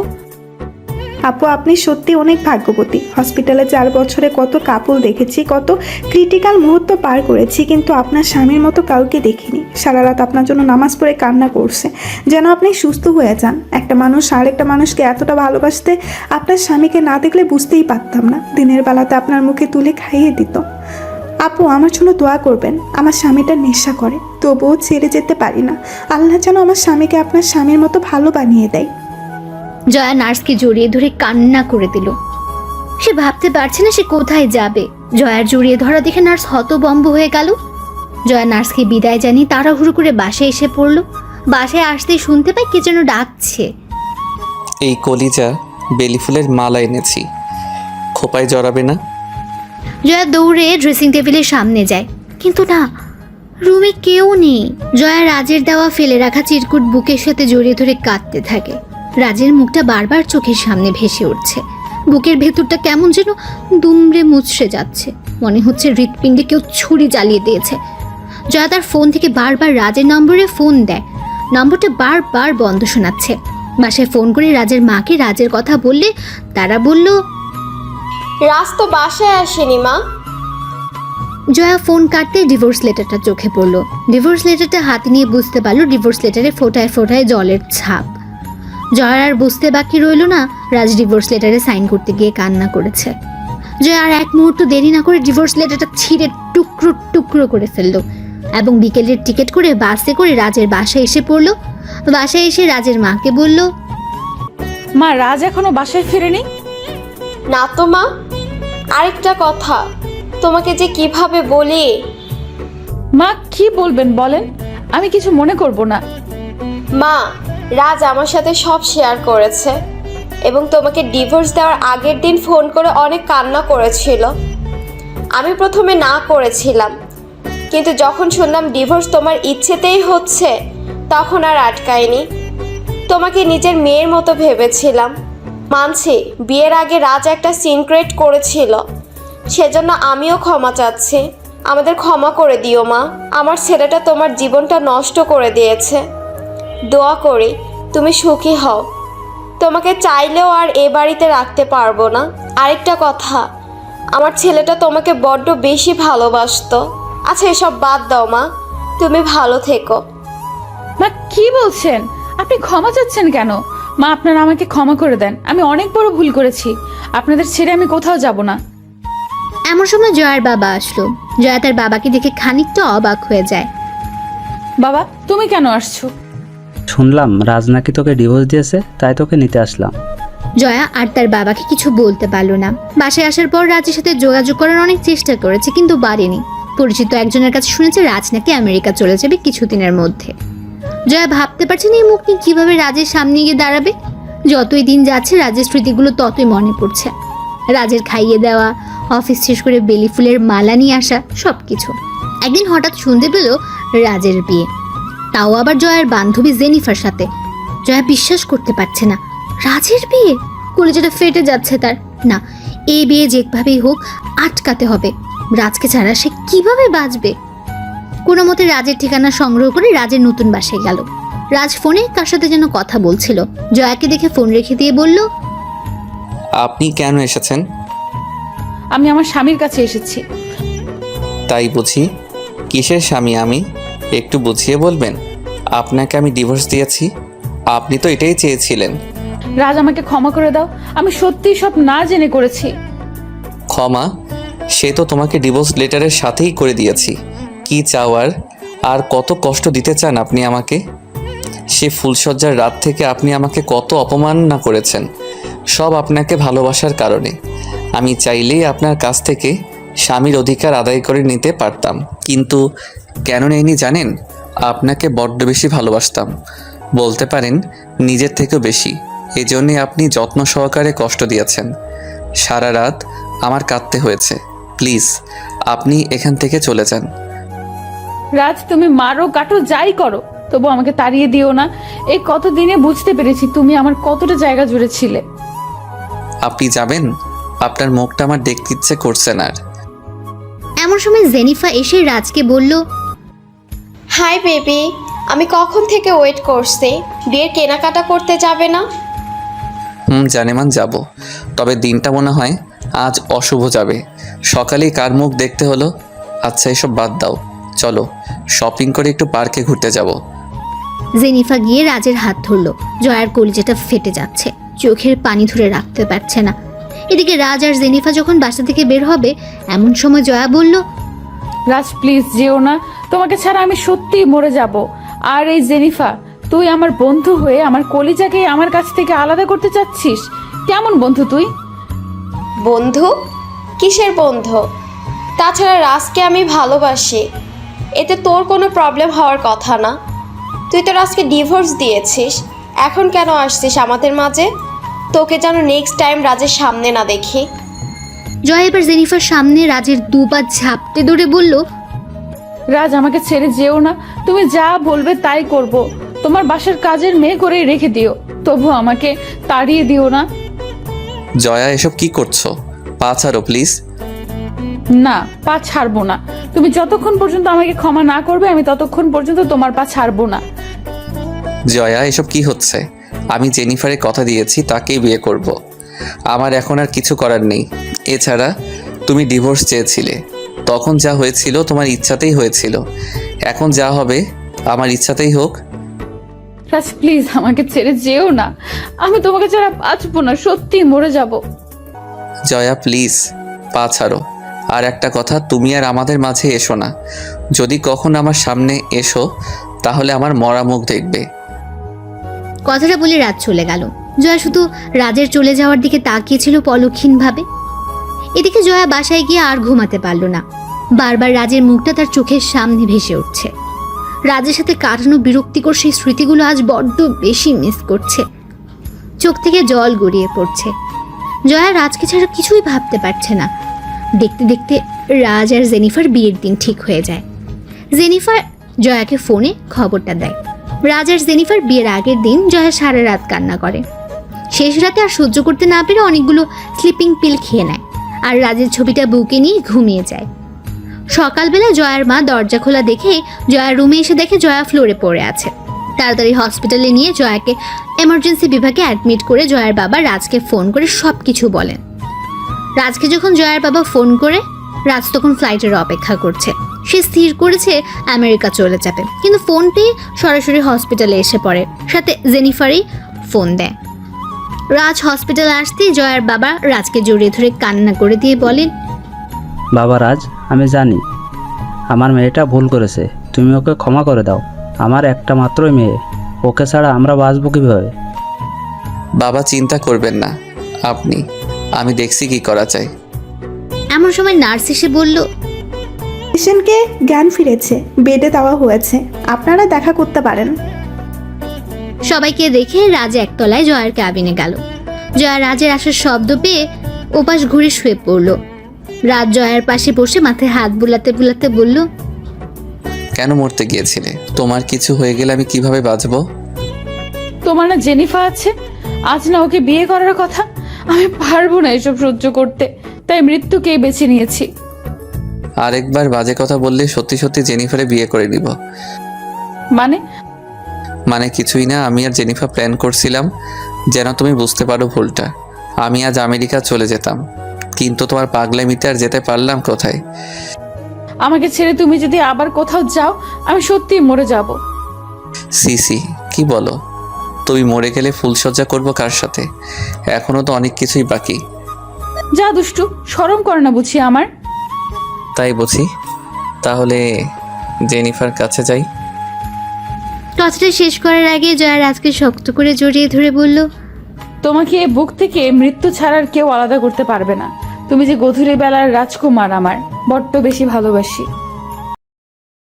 আপু আপনি সত্যি অনেক ভাগ্যবতী। হসপিটালে 4 বছরে কত কাপল দেখেছি, কত ক্রিটিক্যাল মুহূর্ত পার করেছি, কিন্তু আপনার স্বামীর মতো কাউকে দেখিনি। সারা রাত আপনার জন্য নামাজ পড়ে কান্না করছে যেন আপনি সুস্থ হয়ে যান। একটা মানুষ আরেকটা মানুষকে এতটা ভালোবাসতে আপনার স্বামীকে না দেখলে বুঝতেই পারতাম না। দিনের বেলাতে আপনার মুখে তুলে খাইয়ে দিত। আপু আমার জন্য দোয়া করবেন। আমার স্বামীটা নেশা করে, তবুও ছেড়ে যেতে পারি না। আল্লাহ যেন আমার স্বামীকে আপনার স্বামীর মতো ভালো বানিয়ে দেয়। জয়া নার্সকে জড়িয়ে ধরে কান্না করে দিল। সে ভাবতে পারছে না সে কোথায় যাবে। জয়ার জড়িয়ে ধরা দেখে নার্স হতবম্ব হয়ে গেল। জয়া নার্সকে বিদায় জানিয়ে তাড়াহুড়ো করে বাসায় এসে পড়ল। বাসায় আসতেই শুনতে পাই কে যেন ডাকছে, এই কলিজা বেলি ফুলের মালা এনেছি, খোপায় জড়াবে না? জয়া দৌড়ে ড্রেসিং টেবিলের সামনে যায়, কিন্তু না, রুমে কেউ নেই। জয়া রাজের দেওয়া ফেলে রাখা চিরকুট বুকের সাথে জড়িয়ে ধরে কাঁদতে থাকে। রাজের মুখটা বারবার চোখের সামনে ভেসে উঠছে। বুকের ভেতরটা কেমন যেন দুমড়ে মুচড়ে যাচ্ছে। মনে হচ্ছে হৃৎপিণ্ডে কেউ ছুরি জ্বালিয়ে দিয়েছে। জয়া তার ফোন থেকে বারবার রাজের নম্বরে ফোন দেয়। নম্বরটা বারবার বন্ধ শোনাচ্ছে। বাসায় ফোন করে রাজের মাকে রাজের কথা বললে তারা বলল, রাজ তো বাসায় আসেনি মা। জয়া ফোন কাটতে ডিভোর্স লেটারটা চোখে পড়লো। ডিভোর্স লেটারটা হাতে নিয়ে বুঝতে পারলো ডিভোর্স লেটারে ফোঁটায় ফোঁটায় জলের ছাপ। জয়ার আর বুঝতে বাকি রইল না রাজ ডিভোর্স লেটারে সাইন করতে গিয়ে কান্না করেছে। জয়া আর এক মুহূর্ত দেরি না করে ডিভোর্স লেটারটা ছিঁড়ে টুকরো টুকরো করে ফেললো এবং বিকেলের টিকিট করে বাসে করে রাজের বাসায় এসে পড়লো। বাসায় এসে রাজের মাকে বলল, মা, রাজ এখনো বাসায় ফিরেনি? না তো মা। আরেকটা কথা, তোমাকে যে কিভাবে বলি। মা কি বলবেন বলেন, আমি কিছু মনে করব না। মা, রাজ আমার সাথে সব শেয়ার করেছে এবং তোমাকে ডিভোর্স দেওয়ার আগের দিন ফোন করে অনেক কান্না করেছিল। আমি প্রথমে না করেছিলাম, কিন্তু যখন শুনলাম ডিভোর্স তোমার ইচ্ছেতেই হচ্ছে, তখন আর আটকায়নি। তোমাকে নিজের মেয়ের মতো ভেবেছিলাম। মানছি বিয়ের আগে রাজ একটা সিন ক্রিয়েট করেছিল, সেজন্য আমিও ক্ষমা চাচ্ছি। আমাদের ক্ষমা করে দিও মা, আমার ছেলেটা তোমার জীবনটা নষ্ট করে দিয়েছে। দোয়া করি তুমি সুখী হও। তোমাকে চাইলেও আর এ বাড়িতে রাখতে পারবো না। আরেকটা কথা, আমার ছেলেটা তোমাকে বড্ড বেশি ভালোবাসতো। আচ্ছা এসব বাদ দাও মা, তুমি ভালো থেকো। মা কি বলছেন? আপনি ক্ষমা চাচ্ছেন কেন? মা আপনারা আমাকে ক্ষমা করে দেন, আমি অনেক বড় ভুল করেছি। আপনাদের ছেড়ে আমি কোথাও যাব না। এমন সময় জয়ার বাবা আসলো। জয়া তার বাবাকে দেখে খানিকটা অবাক হয়ে যায়। বাবা তুমি কেন আসছো? শুনলাম রাজ নাকি তোকে ডিভোর্স দিয়েছে, তাই তোকে নিতে আসলাম। জয়া আর তার বাবাকে কিছু বলতে পারলো না। বাসায় আসার পর রাজের সাথে যোগাযোগ করার অনেক চেষ্টা করেছে, কিন্তু পারেনি। পরিচিত একজনের কাছে শুনেছে রাজ নাকি আমেরিকা চলে যাবে কিছুদিনের মধ্যে। জয়া ভাবতে পারছে না এই মুখ নিয়ে কিভাবে রাজের সামনে গিয়ে দাঁড়াবে। যতই দিন যাচ্ছে রাজের স্মৃতিগুলো ততই মনে পড়ছে। রাজের খাইয়ে দেওয়া, অফিস শেষ করে বেলি ফুলের মালা নিয়ে আসা, সবকিছু। একদিন হঠাৎ শুনতে পেল রাজের বিয়ে, তাও আবার জয়ার বান্ধবী জেনিফার সাথে। জয়া বিশ্বাস করতে পারছে না, রাজের বিয়ে। কলেজটা ফেটে যাচ্ছে তার। না, এই বিয়ে যেভাবেই হোক আটকাতে হবে। রাজকে ছাড়া সে কিভাবে বাঁচবে? কোনো মতে রাজের ঠিকানা সংগ্রহ করে রাজের নতুন বাসায় গেল। রাজ ফোনে কার সাথে যেন কথা বলছিল। জয়াকে দেখে ফোন রেখে দিয়ে বলল, আপনি কেন এসেছেন? আমি আমার স্বামীর কাছে এসেছি। তাই বুঝি? কিসের স্বামী আমি? একটু বুঝিয়ে বলবেন। আপনাকে আমি ডিভোর্স দিয়েছি, আপনি তো এটাই চেয়েছিলেন। রাজ আমাকে ক্ষমা করে দাও, আমি সত্যিই সব না জেনে করেছি। ক্ষমা? সে তো তোমাকে ডিভোর্স লেটারের সাথেই করে দিয়েছি। কি চাওয়ার? আর কত কষ্ট দিতে চান আপনি আমাকে? সে ফুলসজ্জার রাত থেকে আপনি আমাকে কত অপমান না করেছেন, সব আপনাকে ভালোবাসার কারণে। আমি চাইলেই আপনার কাছ থেকে স্বামীর অধিকার আদায় করে নিতে পারতাম, কিন্তু কেন নেইনি জানেন? আপনাকে বড্ড বেশি ভালোবাসতাম, বলতে পারেন নিজের থেকেও বেশি। এজন্যে আপনি যত্ন সহকারে কষ্ট দিয়েছেন। সারা রাত আমার কাঁদতে হয়েছে। প্লিজ আপনি এখান থেকে চলে যান। রাজ তুমি মারো কাটো যাই করো, তবু আমাকে তাড়িয়ে দিও না। এই কতদিনে বুঝতে পেরেছি তুমি আমার কতটা জায়গা জুড়ে ছিলে। আপনি যাবেন? আপনার মুখটা আমার দেখতে ইচ্ছে করছে না আর। এমন সময় জেনিফা এসে রাজকে বলল, হাই বেবি, আমি কখন থেকে ওয়েট করছি। বিয়ের কেনাকাটা করতে যাবে না? জানেমান যাব, তবে দিনটা মনে হয় আজ অশুভ যাবে। সকালেই কার মুখ দেখতে হলো। আচ্ছা এসব বাদ দাও, চলো শপিং করে একটু পার্কে ঘুরতে যাব। জেনিফা গিয়ে রাজের হাত ধরল। জয়ার কলিজাটা ফেটে যাচ্ছে, চোখের পানি ধরে রাখতে পারছে না। এদিকে রাজ আর জেনিফা যখন বাসা থেকে বের হবে, এমন সময় জয়া বলল, রাজ প্লিজ যেও না, তোমাকে ছাড়া আমি সত্যিই মরে যাব। আর এই জেনিফা, তুই আমার বন্ধু হয়ে আমার কলিজাকে আমার কাছ থেকে আলাদা করতে চাচ্ছিস? কেমন বন্ধু তুই? বন্ধু? কিসের বন্ধু? তাছাড়া রাজকে আমি ভালোবাসি, এতে তোর কোনো প্রবলেম হওয়ার কথা না। তুই তো রাজকে ডিভোর্স দিয়েছিস, এখন কেন আসছিস আমাদের মাঝে? তোকে যেন নেক্সট টাইম রাজের সামনে না দেখি। জয়া এবার জেনিফার সামনে রাজের দুপা ঝাপটে ধরে বলল, রাজ আমাকে ছেড়ে যেও না, তুমি যা বলবে তাই করব। তোমার বাসার কাজের মেয়ে করেই রেখে দিও, তবু আমাকে তাড়িয়ে দিও না। জয়া এসব কি করছো? পা ছাড়ো প্লিজ। না, পা ছাড়বো না। তুমি যতক্ষণ পর্যন্ত আমাকে ক্ষমা না করবে আমি ততক্ষণ পর্যন্ত তোমার পা ছাড়বো না। জয়া এসব কি হচ্ছে? আমি জেনিফারে কথা দিয়েছি তাকেই বিয়ে করব। আমার এখন আর কিছু করার নেই। এছাড়া তুমি ডিভোর্স চেয়েছিলে, তখন যা হয়েছিল তোমার ইচ্ছাতেই হয়েছিল, এখন যা হবে আমার ইচ্ছাতেই হোক। রাজ প্লিজ আমাকে ছেড়ে যেও না, আমি তোমাকে ছাড়া বাঁচবো না, সত্যি মরে যাব। জয়া প্লিজ পা ছাড়ো। আর একটা কথা, তুমি আর আমাদের মাঝে এসো না। যদি কখন আমার সামনে এসো তাহলে আমার মরা মুখ দেখবে। কথাটা বলে রাজ চলে গেল। জয়া শুধু রাজের চলে যাওয়ার দিকে তাকিয়েছিল পলক্ষীনভাবে। এদিকে জয়া বাসায় গিয়ে আর ঘুমাতে পারল না। বারবার রাজের মুখটা তার চোখের সামনে ভেসে উঠছে। রাজের সাথে কাটানো বিরক্তিকর সেই স্মৃতিগুলো আজ বড্ড বেশি মিস করছে। চোখ থেকে জল গড়িয়ে পড়ছে। জয়া রাজকে ছাড়া কিছুই ভাবতে পারছে না। দেখতে দেখতে রাজ আর জেনিফার বিয়ের দিন ঠিক হয়ে যায়। জেনিফার জয়াকে ফোনে খবরটা দেয়। রাজ আর জেনিফার বিয়ের আগের দিন জয়া সারা রাত কান্না করে। শেষ রাতে আর সহ্য করতে না পেরে অনেকগুলো স্লিপিং পিল খেয়ে নেয় আর রাজের ছবিটা বুকে নিয়ে ঘুমিয়ে যায়। সকালবেলা জয়ার মা দরজা খোলা দেখে জয়ার রুমে এসে দেখে জয়া ফ্লোরে পড়ে আছে। তাড়াতাড়ি হসপিটালে নিয়ে জয়াকে এমার্জেন্সি বিভাগে অ্যাডমিট করে জয়ার বাবা রাজকে ফোন করে সব কিছু বলেন। রাজকে যখন জয়ার বাবা ফোন করে, রাজ তখন ফ্লাইটের অপেক্ষা করছে। সে স্থির করেছে আমেরিকা চলে যাবে, কিন্তু ফোন পেয়ে সরাসরি হসপিটালে এসে পড়ে। সাথে জেনিফারই ফোন দেয়। রাজ হসপিটালে আসতেই জয়ার বাবা রাজকে জড়িয়ে ধরে কান্না করে দিয়ে বলেন, বাবা রাজ, আমি জানি আমার মেয়েটা ভুল করেছে, তুমি ওকে ক্ষমা করে দাও। আমার একটা মাত্রই মেয়ে, ওকে ছাড়া আমরা বাঁচবো কীভাবে? বাবা চিন্তা করবেন না আপনি, আমি দেখছি কি করা যায়। এমন সময় নার্স এসে বলল, পেশেন্টকে জ্ঞান ফিরেছে, বেডে দেওয়া হয়েছে, আপনারা দেখা করতে পারেন। সবাইকে দেখে রাজ একতলায় জয়ার ক্যাবিনে গেল। জয়া রাজের আসার শব্দ পেয়ে ওপাশ ঘুরে শুয়ে পড়ল। রাজ জয়ার পাশে বসে মাথায় হাত বুলাতে বুলাতে বলল, কেন মরতে গিয়েছিলে? তোমার কিছু হয়ে গেলে আমি কিভাবে বাঁচবো? তোমার না জেনিফা আছে, আজ না ওকে বিয়ে করার কথা। আমি পারবো না এসব সহ্য করতে, তাই মৃত্যুকেই বেছে নিয়েছি। আরেকবার বাজে কথা বললে সত্যি সত্যি জেনিফারে বিয়ে করে নিব। মানে কিছুই না, আমি আর জেনিফা প্ল্যান করছিলাম যেন তুমি বুঝতে পারো ভুলটা। আমি আজ আমেরিকা চলে যেতাম, কিন্তু তোমার পাগলামিতে আর যেতে পারলাম কোথায়? আমাকে ছেড়ে তুমি যদি আবার কোথাও যাও, আমি সত্যিই মরে যাব। সিসি কি বলো? তুমি মরে গেলে ফুলসজ্জা করবো কার সাথে? এখনো তো অনেক কিছুই বাকি। যা দুষ্টু, শরম করে না বুঝি আমার? তাই বুঝি, তাহলে জেনিফার কাছে যাই। কথাটা শেষ করার আগে জয়া রাজকে শক্ত করে জড়িয়ে ধরে বলল, তোমাকে এ বুক থেকে মৃত্যু ছাড়ার কেউ আলাদা করতে পারবে না। তুমি যে গধূলি বেলার রাজকুমার, আমার বড্ড বেশি ভালোবাসি।